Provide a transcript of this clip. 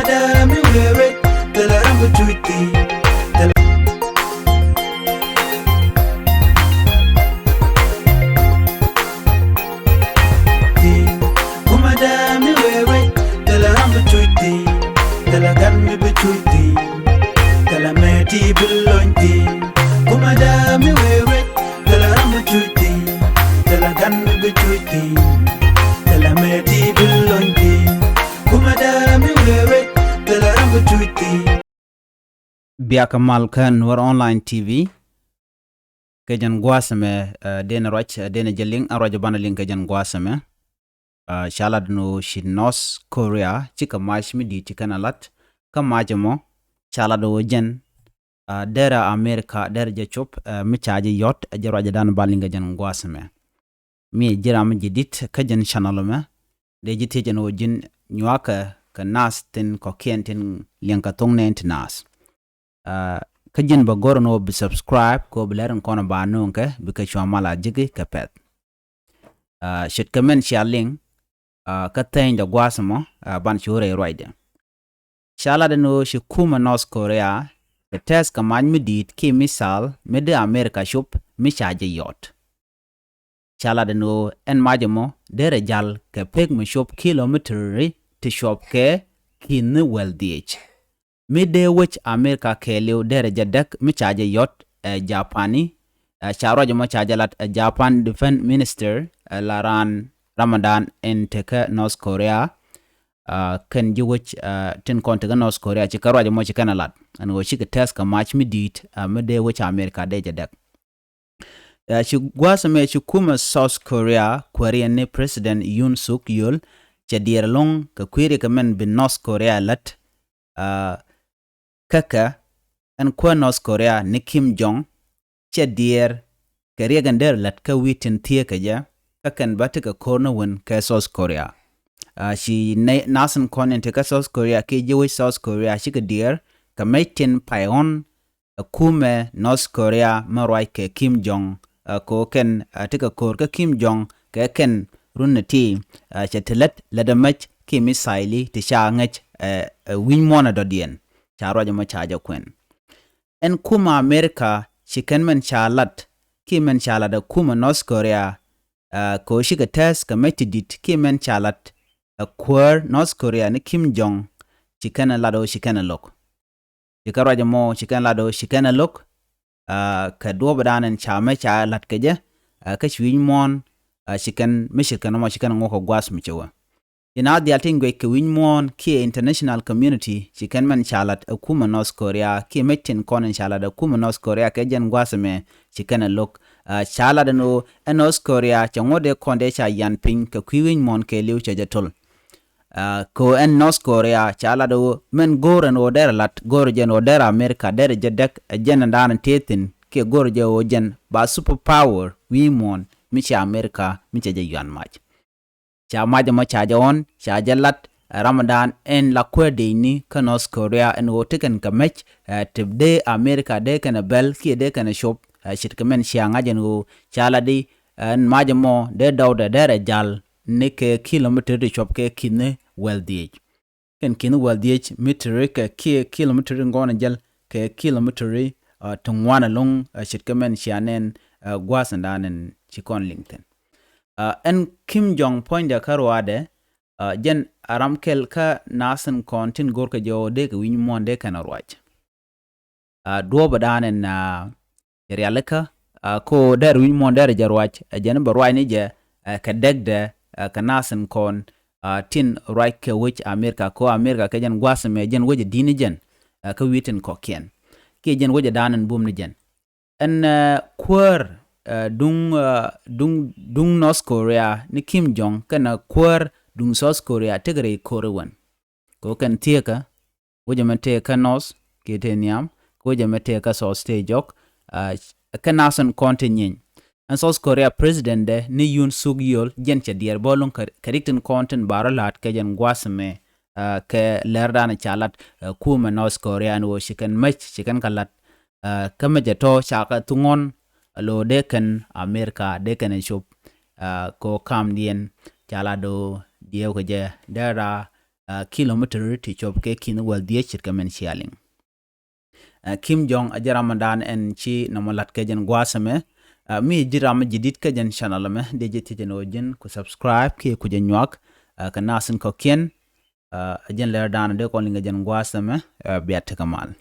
da mi wewe tela rambu tuiti kuma da mi wewe tela rambu tuiti tela gan mi betuiti tela meti bulonti kuma da mi wewe tela rambu tuiti tela gan mi betuiti tela meti bulonti kuma da mi wewe tela rambu tuiti biaka malkan war online tv kejan gwasame dena roch dena jeling aroja bana link kejan gwasame shalad no shinos korea chika mash midi chikana lat kamajamo shalad jen dera amerika dera jachop michaji yot jaroja dan balinga jan gwasame mi jiram jidit kejan chanalome de jitejen ojin nyuaka ka nas tin ko kentin lianka tongne nas kajin ba gorono bi subscribe ko blaren kono ba nonke bi ka chwamala jigi kapet shit comment sharing ka tayin da gwasamo ban chure roide shala de no shi kuma North Korea the test kaman midit ki misal mede America shop mi chaje yot shala de no en majamo dere jal ke peg mi shop kilometer ti shop ke kin well dh mide which America kelio dere jadek mi chaje yot Japani charo jamo chajalat Japan Defense Minister Laran Ramadan in teka North Korea kan ji which tin kontega North Korea chikaro jamo chikana lat and wo chika test ka match midit mide which America de jadek shi gwasame shi kuma South Korea Korean ne President Yoon Suk Yeol chadir long ka kwiri ka men bin North Korea lat kaka en kwa North Korea ni Kim Jong chadir ka regander lat ka witin tie ka ja kakan batika korna wen ka South Korea shi nasan konen te ka South Korea ke jewi South Korea shi ka dear ka maitin payon kume North Korea marwai ke Kim Jong ko ken tika kor ka Kim Jong ka ken runnati chatelet ladamach ki misaili ti shangach win mona dodien charo jama chaja kwen en kuma America chicken men chalat ki men chalada kuma North Korea ko shiga test ka metidit ki men chalat kuäär North Korea ni Kim Jong chicken lado chicken lok chikaro jamo chicken lado chicken lok ka do badanen chame chalat keje ka chwin mon chicken mishikan mo chicken ngoko gwas michewa ina di altingwe ke winmon ki international community chicken man chalat akuma North Korea ki metin konen chalat akuma North Korea ke jen gwasame chicken lok chalat no North Korea changode konde cha yan ping ke winmon ke liu chejatol ko en North Korea chalat do men goren oder lat gorjen oder America der jedek jen dan tetin ke gorje o jen ba superpower winmon michi America michi je yan mach cha maja ma chaja on chaja lat Ramadan en la kwede ni ka North Korea en wotiken ka mech tibde America de kana bel ki de kana shop shit kamen shianga jenu chala di en maja mo de dawda dere jal ne ke kilometer de shop ke kine well dh ken kine well dh meter ke kilometer ngona jal ke kilometer tungwana long shit kamen shianen gwasandanen chikon LinkedIn en Kim Jong point da karwade jen aramkel ka nasan kontin gorka jo de ka win monde kana rwach do badanen na realika ko der win monde jarwach jen barwai ni je ka degde ka nasan kon tin right ke which America ko America ka jen gwasame jen weje dini jen ka witin ko ken ke jen weje danen bum ni jen en kuäär dung North Korea ni Kim Jong kana kuäär dung South Korea tegre korewan ko kan tieka wajama teka North keteniam ko wajama teka South Stejok kana san kontinyen an South Korea president de ni Yoon Suk Yeol jen cha dier bolon karikten kontin baralat ke jen gwasme ke lerdan chalat kuma North Korea no shikan mach shikan kalat kama jato chaka tungon lo deken Amerika deken shop ko kam dien chala do dieu ke je dara kilometer ti chop ke kin wal die chit kamen chialing Kim Jong aja Ramadan en chi namolat ke jen gwasame mi jiram jidit ke jen channel me de jeti jen ojen ku subscribe ke ku jen nyak ka nasin ko ken ajen Läär dan de ko linga jen gwasame biat kamal